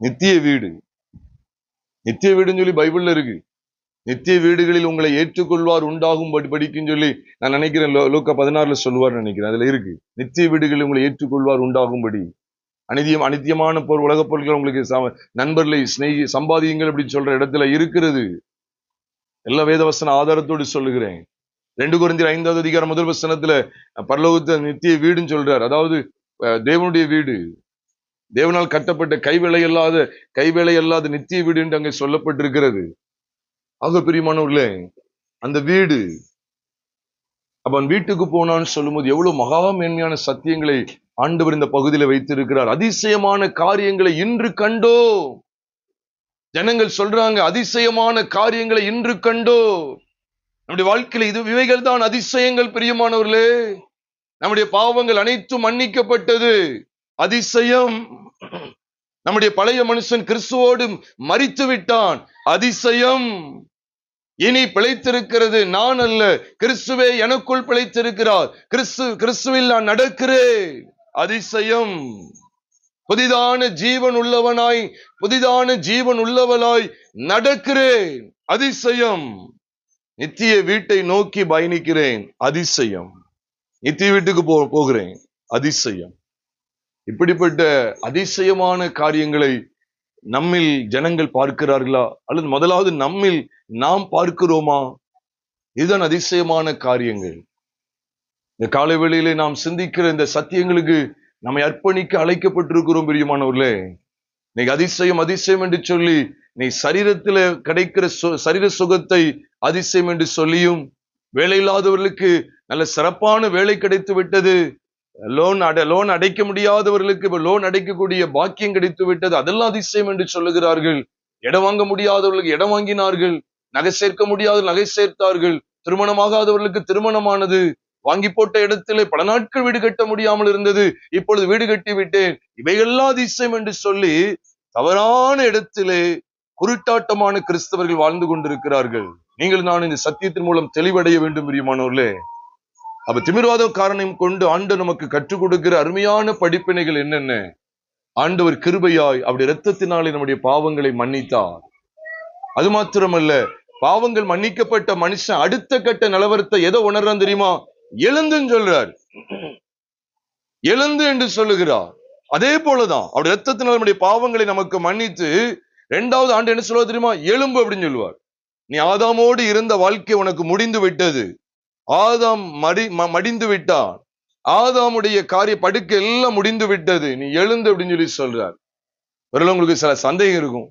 நித்திய வீடு, நித்திய வீடுன்னு சொல்லி பைபிள்ல இருக்கு. நித்திய வீடுகளில் உங்களை ஏற்றுக்கொள்வார் உண்டாகும் படிக்குன்னு சொல்லி நான் நினைக்கிறேன். லூக்கா 16 சொல்லுவார் நினைக்கிறேன். அதுல இருக்கு, நித்திய வீடுகளில் உங்களை ஏற்றுக்கொள்வார் உண்டாகும்படி. அனித்தியமான உலக பொருட்கள் உங்களுக்கு நண்பர்களை சம்பாதியுங்கள் அப்படின்னு சொல்ற இடத்துல இருக்கிறது. எல்லா வேதவசன ஆதாரத்தோடு சொல்லுகிறேன். 2 கொரிந்தியர் 5வது அதிகாரம் 1 வசனத்துல பரலோகத்தை நித்திய வீடுன்னு சொல்றார். அதாவது தேவனுடைய வீடு, தேவனால் கட்டப்பட்ட கைவேலை அல்லாத நித்திய வீடு என்று அங்கே சொல்லப்பட்டிருக்கிறது. ஆக பிரியமானவர்களே, அந்த வீடு, அவன் வீட்டுக்கு போனான்னு சொல்லும்போது எவ்வளவு மகா மேன்மையான சத்தியங்களை ஆண்டவர் இந்த பகுதியில வைத்திருக்கிறார். அதிசயமான காரியங்களை இன்று கண்டோ. ஜனங்கள் சொல்றாங்க, அதிசயமான காரியங்களை இன்று கண்டோ. நம்முடைய வாழ்க்கையில இவைகள் தான் அதிசயங்கள் பிரியமானவர்களே. நம்முடைய பாவங்கள் அனைத்தும் மன்னிக்கப்பட்டது, அதிசயம். நம்முடைய பழைய மனுஷன் கிறிஸ்துவோடு மரித்து விட்டான், அதிசயம். இனி பிழைத்திருக்கிறது நான் அல்ல, கிறிஸ்துவே எனக்குள் பிழைத்திருக்கிறார். கிறிஸ்துவில் நான் நடக்கிறேன், அதிசயம். புதிதான ஜீவன் உள்ளவனாய், புதிதான ஜீவன் உள்ளவளாய் நடக்கிறேன், அதிசயம். நித்திய வீட்டை நோக்கி பயணிக்கிறேன், அதிசயம். நித்திய வீட்டுக்கு போகிறேன், அதிசயம். இப்படிப்பட்ட அதிசயமான காரியங்களை நம்மில் ஜனங்கள் பார்க்கிறார்களா, அல்லது முதலாவது நம்மில் நாம் பார்க்கிறோமா? இதுதான் அதிசயமான காரியங்கள். இந்த காலை வேளையிலே நாம் சிந்திக்கிற இந்த சத்தியங்களுக்கு நம்மை அர்ப்பணிக்க அழைக்கப்பட்டிருக்கிறோம் பிரியமானவர்களே. இன்னைக்கு அதிசயம் அதிசயம் என்று சொல்லி நீ சரீரத்துல கிடைக்கிற சரீர சுகத்தை அதிசயம் என்று சொல்லியும், வேலை இல்லாதவர்களுக்கு நல்ல சிறப்பான வேலை கிடைத்து விட்டது, லோன் அடைக்க முடியாதவர்களுக்கு இப்ப லோன் அடைக்கக்கூடிய பாக்கியம் கிடைத்து விட்டது, அதெல்லாம் அதிசயம் என்று சொல்லுகிறார்கள். இடம் வாங்க முடியாதவர்களுக்கு இடம் வாங்கினார்கள், நகை சேர்க்க முடியாத நகை சேர்த்தார்கள், திருமணமாகாதவர்களுக்கு திருமணமானது, வாங்கி போட்ட இடத்திலே பல நாட்கள் வீடு கட்ட முடியாமல் இருந்தது, இப்பொழுது வீடு கட்டி விட்டேன், இவையெல்லாம் அதிசயம் என்று சொல்லி தவறான இடத்திலே குருட்டாட்டமான கிறிஸ்தவர்கள் வாழ்ந்து கொண்டிருக்கிறார்கள். நீங்கள் நான் இந்த சத்தியத்தின் மூலம் தெளிவடைய வேண்டும் பிரியமானவர்களே. அப்ப திமிர்வாதக்காரனையும் கொண்டு ஆண்டவர் நமக்கு கற்றுக் கொடுக்கிற அருமையான படிப்பினைகள் என்னென்ன? ஆண்டவர் கிருபையாய் அவருடைய இரத்தத்தினாலே நம்முடைய பாவங்களை மன்னித்தார். அது மாத்திரமல்ல, பாவங்கள் மன்னிக்கப்பட்ட மனுஷன் அடுத்த கட்ட நிலவரத்தை எதை உணர்றான் தெரியுமா? எழுந்துன்னு சொல்றார், எழுந்து என்று சொல்லுகிறார். அதே போலதான் அவருடைய இரத்தத்தினால் நம்முடைய பாவங்களை நமக்கு மன்னித்து 2வது ஆண்டு என்ன சொல்லுவார் தெரியுமா? எலும்பு அப்படின்னு சொல்லுவார். நீ ஆதாமோடு இருந்த வாழ்க்கை உனக்கு முடிந்து விட்டது, ஆதாம் மடிந்து விட்டான், ஆதாமுடைய காரிய படுக்கை எல்லாம் முடிந்து விட்டது, நீ எழுந்து அப்படின்னு சொல்லி சொல்றார். உங்களுக்கு சில சந்தேகம் இருக்கும்,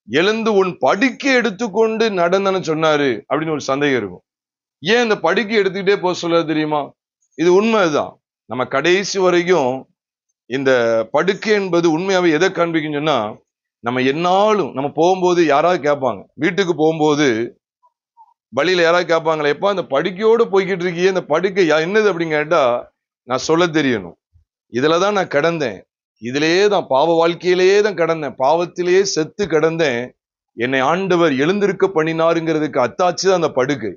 எழுந்து உன் படுக்கை எடுத்துக்கொண்டு நடந்தன்னு சொன்னாரு அப்படின்னு ஒரு சந்தேகம் இருக்கும். ஏன் இந்த படுக்கை எடுத்துக்கிட்டே போக சொல்றது தெரியுமா? இது உண்மைதான். நம்ம கடைசி வரைக்கும் இந்த படுக்கை என்பது உண்மையாவே எதை காண்பிக்கும் சொன்னா, நம்ம என்னாலும் நம்ம போகும்போது யாராவது கேட்பாங்க, வீட்டுக்கு போகும்போது வழியில யாராவது கேட்பாங்களே, எப்பா இந்த படுக்கையோடு போய்கிட்டு இருக்கியே, இந்த படுக்கை என்னது அப்படின்னு கேட்டா நான் சொல்ல தெரியணும், இதுலதான் நான் கடந்தேன், இதுலயே தான் பாவ வாழ்க்கையிலேயே தான் கடந்தேன், பாவத்திலேயே செத்து கடந்தேன், என்னை ஆண்டவர் எழுந்திருக்க பண்ணினாருங்கிறதுக்கு அத்தாச்சு தான் அந்த படுக்கை.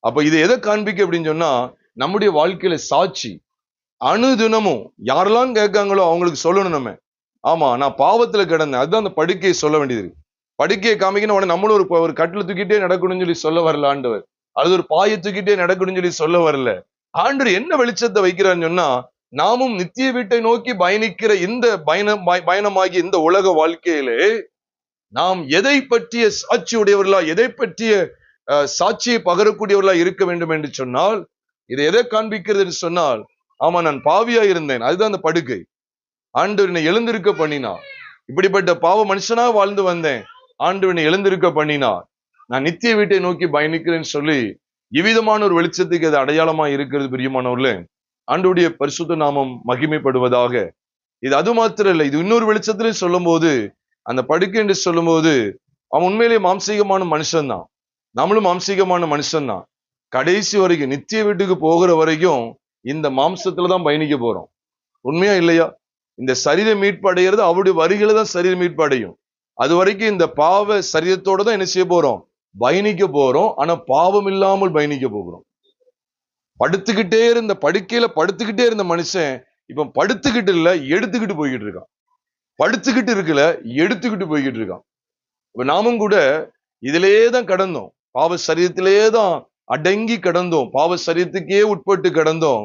அப்ப இது எதை காண்பிக்க அப்படின்னு சொன்னா, நம்முடைய வாழ்க்கையில சாட்சி அனுதினமும் யாரெல்லாம் கேட்காங்களோ அவங்களுக்கு சொல்லணும் நம்ம, ஆமா நான் பாவத்துல கிடந்தேன், அதுதான் அந்த படுக்கையை சொல்ல வேண்டியது. படுக்கையை காமிக்கணும் உடனே நம்மளும் ஒரு கட்டில தூக்கிட்டே நடக்கணும்னு சொல்லி சொல்ல வரல ஆண்டவர், அது ஒரு பாயை தூக்கிட்டே நடக்கணும்னு சொல்லி சொல்ல வரல. ஆண்டவர் என்ன வெளிச்சத்தை வைக்கிறான்னு சொன்னா, நாமும் நித்திய வீட்டை நோக்கி பயணிக்கிற இந்த பயணமாகி இந்த உலக வாழ்க்கையிலே நாம் எதை பற்றிய சாட்சி உடையவர்களா, எதை பற்றிய சாட்சியை பகரக்கூடியவர்களா இருக்க வேண்டும் என்று சொன்னால், இதை எதை காண்பிக்கிறது என்று சொன்னால், ஆமா நான் பாவியா இருந்தேன், அதுதான் அந்த படுக்கை. ஆண்டவர் என்னை எழுந்திருக்க பண்ணினார், இப்படிப்பட்ட பாவ மனுஷனா வாழ்ந்து வந்தேன், ஆண்டவர் என்னை எழுந்திருக்க பண்ணினார், நான் நித்திய வீட்டை நோக்கி பயணிக்கிறேன்னு சொல்லி இவ்விதமான ஒரு வெளிச்சத்துக்கு அது அடையாளமா இருக்கிறது பிரியமானவர்களே. ஆண்டவருடைய பரிசுத்த நாமம் மகிமைப்படுவதாக. இது அது மாத்திரம் இல்லை, இது இன்னொரு வெளிச்சத்திலே சொல்லும் போது, அந்த படுக்கை என்று சொல்லும் போது அவன் உண்மையிலேயே மாம்சீகமான மனுஷன் தான், நம்மளும் மாம்சீகமான மனுஷன் தான். கடைசி வரைக்கும் நித்திய வீட்டுக்கு போகிற வரைக்கும் இந்த மாம்சத்துலதான் பயணிக்க போறோம். உண்மையா இல்லையா? இந்த சரீர மீட்பு அடைகிறது அவருடைய வருகையில தான் சரீர மீட்பு அடையும். அது வரைக்கும் இந்த பாவ சரீரத்தோட தான் என்ன செய்ய போறோம்? பயணிக்க போறோம். ஆனா பாவம் இல்லாமல் பயணிக்க போகிறோம். படுத்துக்கிட்டே இருந்த படுக்கையில படுத்துக்கிட்டே இருந்த மனுஷன் இப்ப படுத்துக்கிட்டு இல்ல, எடுத்துக்கிட்டு போய்கிட்டு இருக்கான். படுத்துக்கிட்டு இருக்குல்ல, எடுத்துக்கிட்டு போய்கிட்டு இருக்கான். இப்ப நாமும் கூட இதிலேயே தான் கடந்தோம், பாவ சரீரத்திலேயே தான் அடங்கி கடந்தோம், பாவ சரீரத்துக்கே உட்பட்டு கடந்தோம்.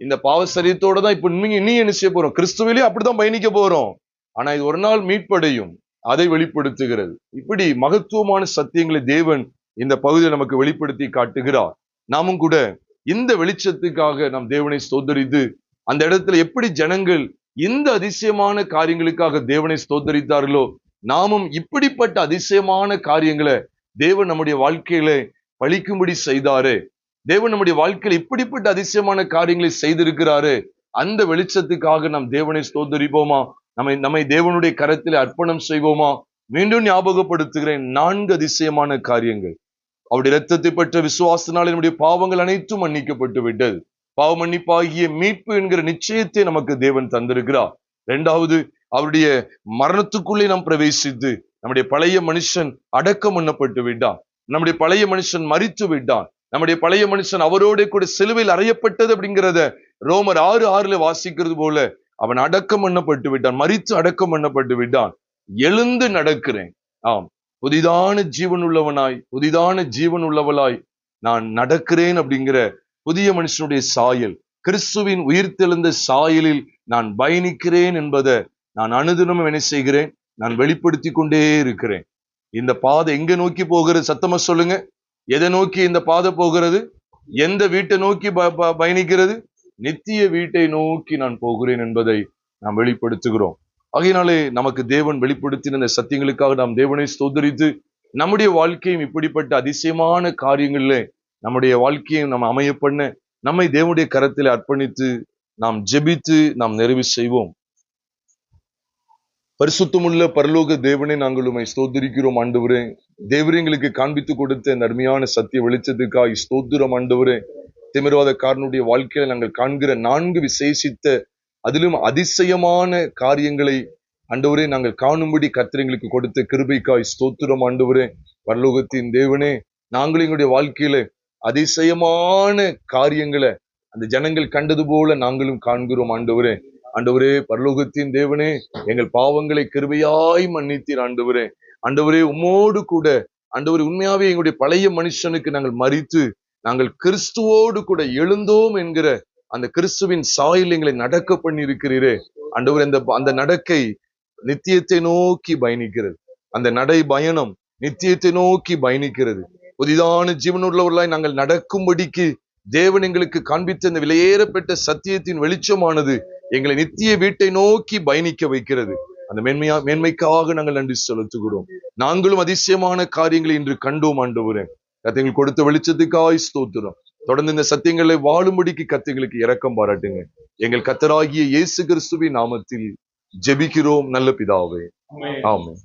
இந்த பாவ சரீரத்தோட தான் இப்ப இனி என்ன செய்ய போறோம்? கிறிஸ்துவிலே அப்படிதான் பயணிக்க போறோம். ஆனா இது ஒரு நாள் மீட்படையும், அதை வெளிப்படுத்துகிறது. இப்படி மகத்துவமான சத்தியங்களை தேவன் இந்த பகுதியை நமக்கு வெளிப்படுத்தி காட்டுகிறார். நாமும் கூட இந்த வெளிச்சத்துக்காக நாம் தேவனை ஸ்தோத்தரித்து, அந்த இடத்துல எப்படி ஜனங்கள் இந்த அதிசயமான காரியங்களுக்காக தேவனை ஸ்தோத்தரித்தார்களோ, நாமும் இப்படிப்பட்ட அதிசயமான காரியங்களை தேவன் நம்முடைய வாழ்க்கையில பழிக்கும்படி செய்தாரு, தேவன் நம்முடைய வாழ்க்கையில் இப்படிப்பட்ட அதிசயமான காரியங்களை செய்திருக்கிறாரு, அந்த வெளிச்சத்துக்காக நாம் தேவனை ஸ்தோத்தரிப்போமா? நம்மை தேவனுடைய கரத்தில் அர்ப்பணம் செய்வோமா? மீண்டும் ஞாபகப்படுத்துகிறேன், 4 அதிசயமான காரியங்கள். அவருடைய இரத்தத்தை பெற்ற விசுவாசத்தினால் நம்முடைய பாவங்கள் அனைத்தும் மன்னிக்கப்பட்டு விட்டது. பாவ மன்னிப்பாகிய மீட்பு என்கிற நிச்சயத்தை நமக்கு தேவன் தந்திருக்கிறார். 2வது, அவருடைய மரணத்துக்குள்ளே நாம் பிரவேசித்து நம்முடைய பழைய மனுஷன் அடக்கம் பண்ணப்பட்டு விட்டான், நம்முடைய பழைய மனுஷன் மரித்து விட்டான், நம்முடைய பழைய மனுஷன் அவரோட கூட சிலுவையில் அறையப்பட்டது அப்படிங்கிறத ரோமர் 6:6 வாசிக்கிறது போல அவன் அடக்கம் பண்ணப்பட்டு விட்டான், மரித்து அடக்கம் பண்ணப்பட்டு விட்டான். எழுந்து நடக்கிறேன், ஆம் புதிதான ஜீவன் உள்ளவனாய், புதிதான ஜீவன் உள்ளவளாய் நான் நடக்கிறேன் அப்படிங்கிற புதிய மனுஷனுடைய சாயல், கிறிஸ்துவின் உயிர்த்தெழுந்த சாயலில் நான் பயணிக்கிறேன் என்பதை நான் அனுதினமும் என்ன செய்கிறேன்? நான் வெளிப்படுத்தி கொண்டே இருக்கிறேன். இந்த பாதை எங்க நோக்கி போகிறது? சத்தமா சொல்லுங்க. எதை நோக்கி இந்த பாதை போகிறது? எந்த வீட்டை நோக்கி பயணிக்கிறது? நித்திய வீட்டை நோக்கி நான் போகிறேன் என்பதை நாம் வெளிப்படுத்துகிறோம். ஆகையினாலே நமக்கு தேவன் வெளிப்படுத்தின இந்த சத்தியங்களுக்காக நாம் தேவனை ஸ்தோத்திரித்து, நம்முடைய வாழ்க்கையும் இப்படிப்பட்ட அதிசயமான காரியங்கள்ல நம்முடைய வாழ்க்கையை நம்ம அமைய பண்ண நம்மை தேவனுடைய கரத்தில் அர்ப்பணித்து நாம் ஜெபித்து நாம் நிறைவு செய்வோம். பரிசுத்தமுள்ள பரலோக தேவனை நாங்கள் உம்மை ஸ்தோத்திரிக்கிறோம் ஆண்டவரே. தேவரே எங்களுக்கு காண்பித்து கொடுத்த இந்த அருமையான சத்திய வெளிச்சத்துக்காய் ஸ்தோத்திரம் ஆண்டவரே. திமிர்வாதக்காரனுடைய வாழ்க்கையில நாங்கள் காண்கிற 4 விசேஷித்த அதிலும் அதிசயமான காரியங்களை ஆண்டவரே நாங்கள் காணும்படி கர்த்தர் எங்களுக்கு கொடுத்த கிருபைக்காய் ஸ்தோத்திரம் ஆண்டவரே. பரலோகத்தின் தேவனே, நாங்கள் எங்களுடைய வாழ்க்கையில அதிசயமான காரியங்களை அந்த ஜனங்கள் கண்டது போல நாங்களும் காண்கிறோம் ஆண்டவரே. ஆண்டவரே, பரலோகத்தின் தேவனே, எங்கள் பாவங்களை கிருபையாய் மன்னித்தீர் ஆண்டவரே. ஆண்டவரே, உம்மோடு கூட ஆண்டவரே, உண்மையாவே எங்களுடைய பழைய மனுஷனுக்கு நாங்கள் மரித்து நாங்கள் கிறிஸ்துவோடு கூட எழுந்தோம் என்கிற அந்த கிறிஸ்துவின் சாயல் எங்களை நடக்க பண்ணி இருக்கிறீரே ஆண்டவரே. அந்த நடக்கை நித்தியத்தை நோக்கி பயணிக்கிறது. அந்த நடை பயணம் நித்தியத்தை நோக்கி பயணிக்கிறது. புதிதான ஜீவனுள்ளவர்களாய் நாங்கள் நடக்கும்படிக்கு தேவன் எங்களுக்கு காண்பித்த இந்த விலையேறப்பட்ட சத்தியத்தின் வெளிச்சமானது எங்களை நித்திய வீட்டை நோக்கி பயணிக்க வைக்கிறது. அந்த மேன்மைக்காக நாங்கள் நன்றி செலுத்துகிறோம். நாங்களும் அதிசயமான காரியங்களை இன்று கண்டோம் ஆண்டவரே. கர்த்தர் கொடுத்த வெளிச்சத்துக்காய் ஸ்தோத்திரம். தொடர்ந்து இந்த சத்தியங்களை வாழும்படிக்கு கர்த்தருக்கு இரக்கம் பாராட்டுங்க. எங்கள் கர்த்தராகிய இயேசு கிறிஸ்துவின் நாமத்தில் ஜெபிக்கிறோம் நல்ல பிதாவே. ஆமென்.